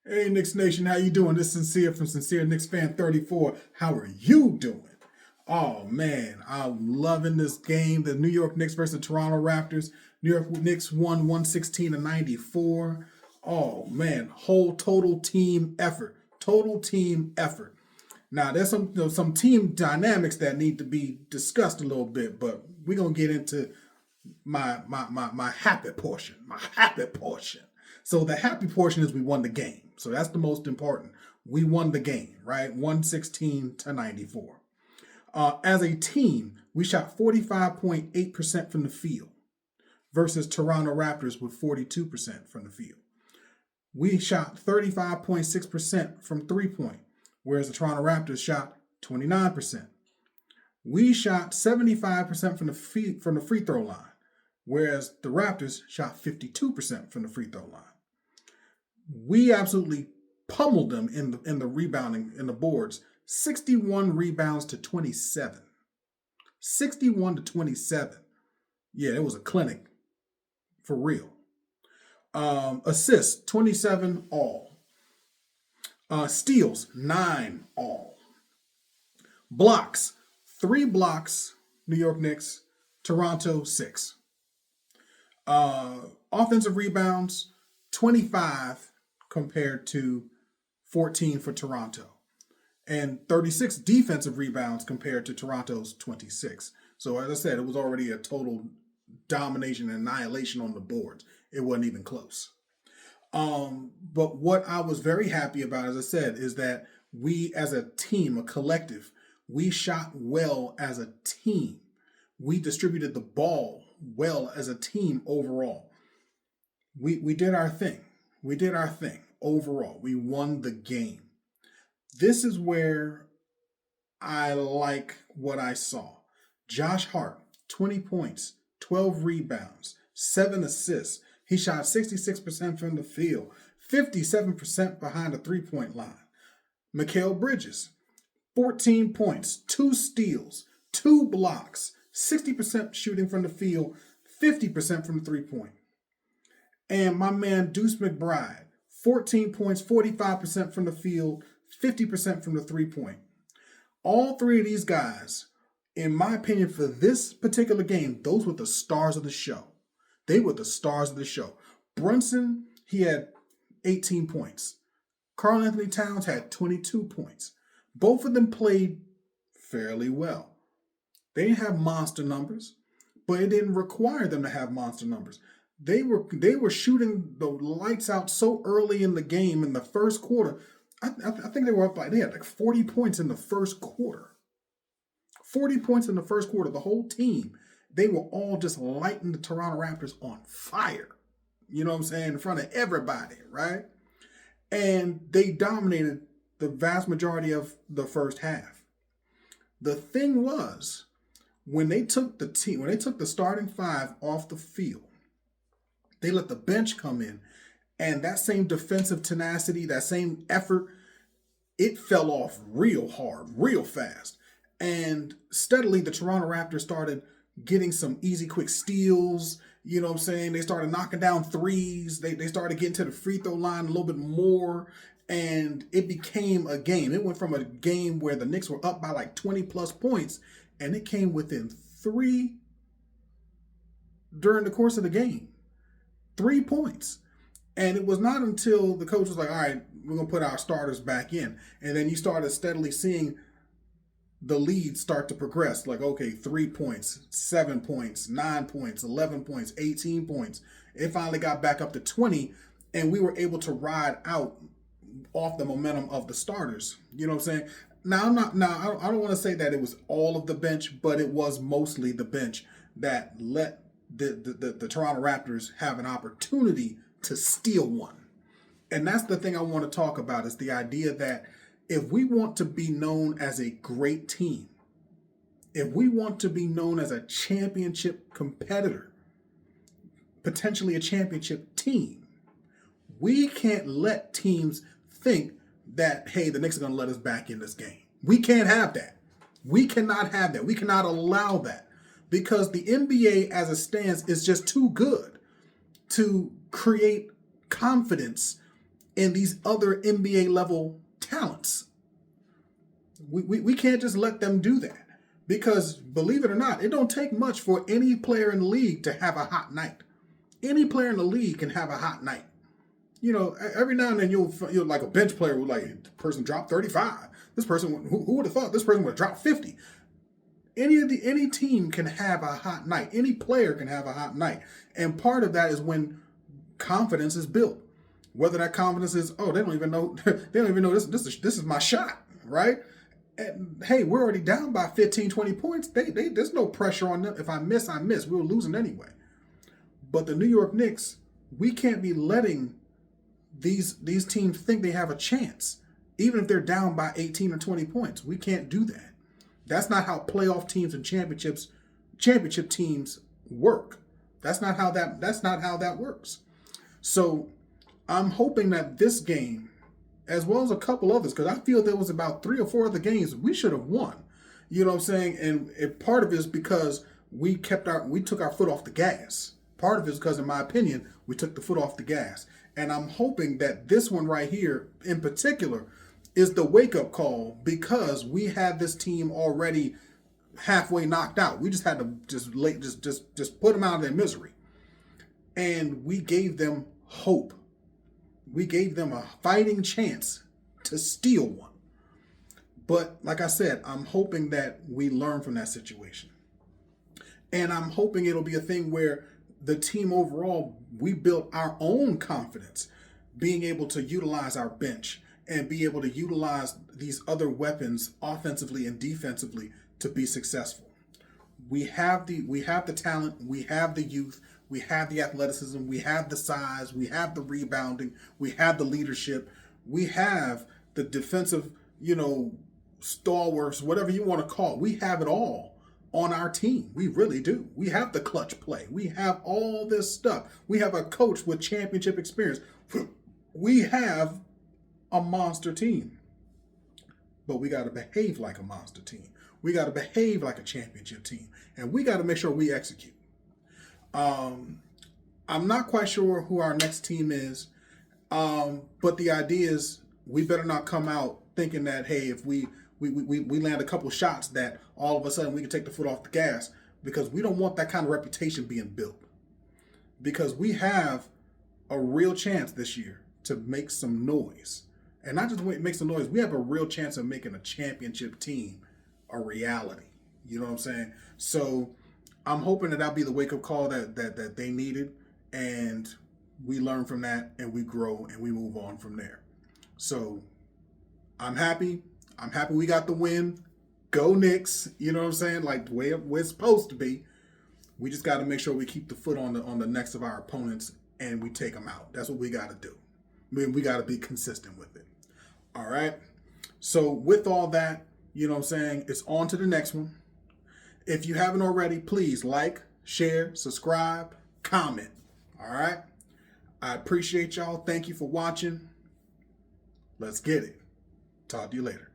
Hey, Knicks Nation, how you doing? This is Sincere from Sincere Knicks Fan 34. How are you doing? Oh, man, I'm loving this game. The New York Knicks versus Toronto Raptors. New York Knicks won 116-94. Oh, man, whole total team effort. Total team effort. Now, there's some team dynamics that need to be discussed a little bit, but we're going to get into my happy portion. My happy portion. So the happy portion is we won the game. So that's the most important. We won the game, right? 116-94. As a team, we shot 45.8% from the field versus Toronto Raptors with 42% from the field. We shot 35.6% from three-point, whereas the Toronto Raptors shot 29%. We shot 75% from the free throw line, whereas the Raptors shot 52% from the free throw line. We absolutely pummeled them in the rebounding in the boards. 61 rebounds to 27. 61 to 27. Yeah, it was a clinic for real. Assists 27 all. Steals 9 all. Blocks 3 blocks. New York Knicks. Toronto 6. Offensive rebounds 25 compared to 14 for Toronto, and 36 defensive rebounds compared to Toronto's 26. So as I said, it was already a total domination and annihilation on the boards. It wasn't even close. But what I was very happy about, as I said, is that we as a team, a collective, we shot well as a team. We distributed the ball well as a team overall. We did our thing. We did our thing overall. We won the game. This is where I like what I saw. Josh Hart, 20 points, 12 rebounds, 7 assists. He shot 66% from the field, 57% behind the three-point line. Mikal Bridges, 14 points, 2 steals, 2 blocks, 60% shooting from the field, 50% from the three-point. And my man Deuce McBride, 14 points, 45% from the field, 50% from the three-point. All three of these guys, in my opinion, for this particular game, those were the stars of the show. They were the stars of the show. Brunson, he had 18 points. Karl Anthony Towns had 22 points. Both of them played fairly well. They didn't have monster numbers, but it didn't require them to have monster numbers. They were shooting the lights out so early in the game in the first quarter. I think they were up they had like 40 points in the first quarter. 40 points in the first quarter. The whole team, they were all just lighting the Toronto Raptors on fire. You know what I'm saying? In front of everybody, right? And they dominated the vast majority of the first half. The thing was, when they took the starting five off the field, they let the bench come in, and that same defensive tenacity, that same effort, it fell off real hard, real fast. And steadily, the Toronto Raptors started getting some easy, quick steals. You know what I'm saying? They started knocking down threes. They started getting to the free throw line a little bit more, and it became a game. It went from a game where the Knicks were up by like 20-plus points, and it came within 3 during the course of the game. 3 points. And it was not until the coach was like, all right, we're going to put our starters back in. And then you started steadily seeing the lead start to progress. Like, okay, 3 points, 7 points, 9 points, 11 points, 18 points. It finally got back up to 20, and we were able to ride out off the momentum of the starters. You know what I'm saying? Now, I don't want to say that it was all of the bench, but it was mostly the bench that let the Toronto Raptors have an opportunity to steal one. And that's the thing I want to talk about, is the idea that if we want to be known as a great team, if we want to be known as a championship competitor, potentially a championship team, we can't let teams think that, hey, the Knicks are going to let us back in this game. We can't have that. We cannot have that. We cannot allow that. Because the NBA as it stands is just too good to create confidence in these other NBA level talents. We can't just let them do that, because believe it or not, it don't take much for any player in the league to have a hot night. Any player in the league can have a hot night. You know, every now and then you'll like a bench player who, like, the person dropped 35. This person, who would have thought this person would have dropped 50? Any team can have a hot night. Any player can have a hot night. And part of that is when confidence is built. Whether that confidence is, oh, they don't even know this is my shot, right? And hey, we're already down by 15, 20 points. There's no pressure on them. If I miss, I miss. We're losing anyway. But the New York Knicks, we can't be letting these teams think they have a chance, even if they're down by 18 or 20 points. We can't do that. That's not how playoff teams and championship teams work. That's not how that works. So I'm hoping that this game, as well as a couple others, because I feel there was about 3 or 4 other games we should have won. You know what I'm saying? And part of it is because we took our foot off the gas. Part of it is because, in my opinion, we took the foot off the gas. And I'm hoping that this one right here, in particular, is the wake-up call, because we had this team already halfway knocked out. We just had to just put them out of their misery. And we gave them hope. We gave them a fighting chance to steal one. But like I said, I'm hoping that we learn from that situation. And I'm hoping it'll be a thing where the team overall, we built our own confidence, being able to utilize our bench and be able to utilize these other weapons offensively and defensively to be successful. We have the talent, we have the youth, we have the athleticism, we have the size, we have the rebounding, we have the leadership, we have the defensive, stalwarts, whatever you want to call it. We have it all on our team. We really do. We have the clutch play. We have all this stuff. We have a coach with championship experience. We have a monster team. But we got to behave like a monster team. We got to behave like a championship team. And we got to make sure we execute. I'm not quite sure who our next team is. But the idea is we better not come out thinking that, hey, if we land a couple shots, that all of a sudden we can take the foot off the gas, because we don't want that kind of reputation being built. Because we have a real chance this year to make some noise. And not just make some noise, we have a real chance of making a championship team a reality. You know what I'm saying? So I'm hoping that'll be the wake-up call that they needed, and we learn from that, and we grow, and we move on from there. So I'm happy. I'm happy we got the win. Go Knicks. You know what I'm saying? Like the way it's supposed to be. We just got to make sure we keep the foot on the necks of our opponents and we take them out. That's what we got to do. We got to be consistent with it. All right. So with all that, you know what I'm saying, it's on to the next one. If you haven't already, please like, share, subscribe, comment. All right. I appreciate y'all. Thank you for watching. Let's get it. Talk to you later.